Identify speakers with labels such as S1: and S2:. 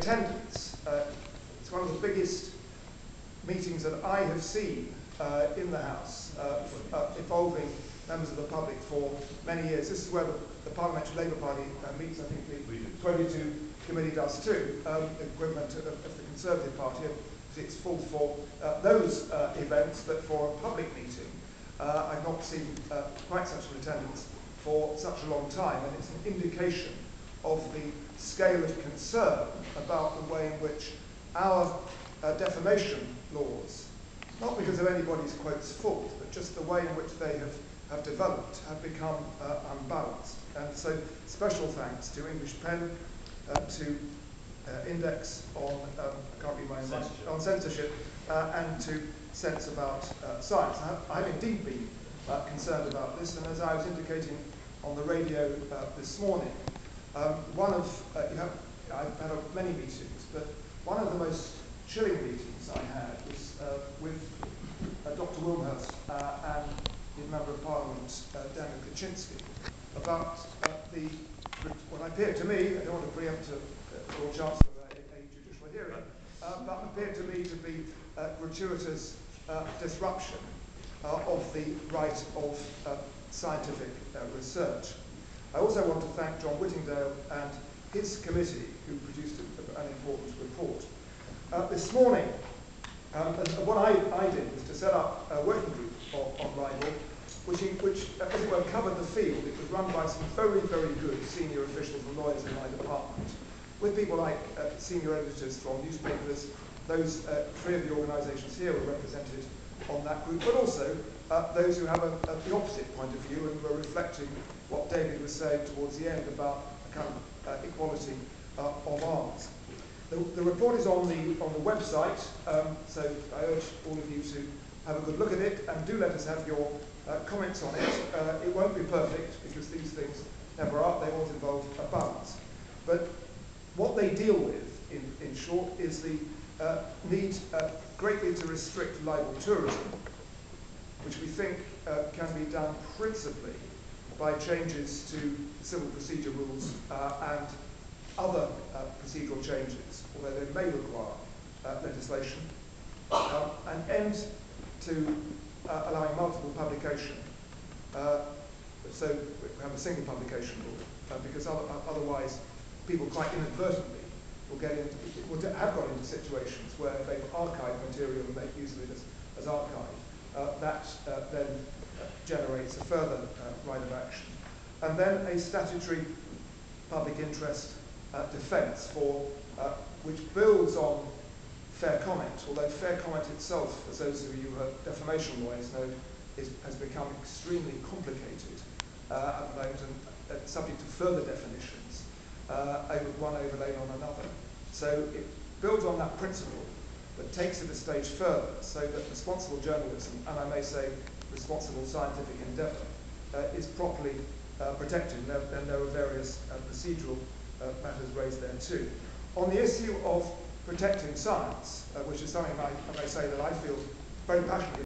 S1: attendance. It's one of the biggest meetings that I have seen in the House, involving members of the public for many years. This is where the Parliamentary Labour Party meets. I think the 22 committee does too, equivalent of the Conservative Party. It's full for those events, but for a public meeting, I've not seen quite such an attendance for such a long time, and it's an indication of the scale of concern about the way in which our defamation laws, not because of anybody's quote's fault, but just the way in which they have developed, have become unbalanced. And so special thanks to English Pen, to Index on, I can't read my own mind, on censorship, and to Sense About Science. I have indeed been concerned about this, and as I was indicating on the radio this morning, I've had many meetings, but one of the most chilling meetings I had was with Dr. Wilmhurst and the Member of Parliament, Daniel Kaczynski, about what appeared to me, I don't want to preempt a Lord Chancellor a judicial hearing, but appeared to me to be gratuitous disruption of the right of scientific research. I also want to thank John Whittingdale and his committee, who produced an important report. This morning, what I did was to set up a working group on libel, which, as it were, covered the field. It was run by some very, very good senior officials and lawyers in my department, with people like senior editors from newspapers. Those three of the organisations here were represented on that group, but also those who have the opposite point of view and were reflecting what David was saying towards the end about a kind of equality of arms. The report is on the website, so I urge all of you to have a good look at it, and do let us have your comments on it. It won't be perfect, because these things never are. They always involve a balance. But what they deal with, in short, is the need greatly to restrict libel tourism, which we think can be done principally by changes to civil procedure rules and other procedural changes, although they may require legislation, an end to allowing multiple publication. So we have a single publication rule, because otherwise people quite inadvertently will have got into situations where they've archived material and make use of it as archive. That then generates a further right of action. And then a statutory public interest defence which builds on fair comment, although fair comment itself, as those of you who are defamation lawyers know, has become extremely complicated at the moment and subject to further definitions, one overlaid on another. So it builds on that principle, but takes it a stage further, so that responsible journalism, and I may say responsible scientific endeavour, is properly protected, and there are various procedural matters raised there too. On the issue of protecting science, which is something I may say that I feel very passionately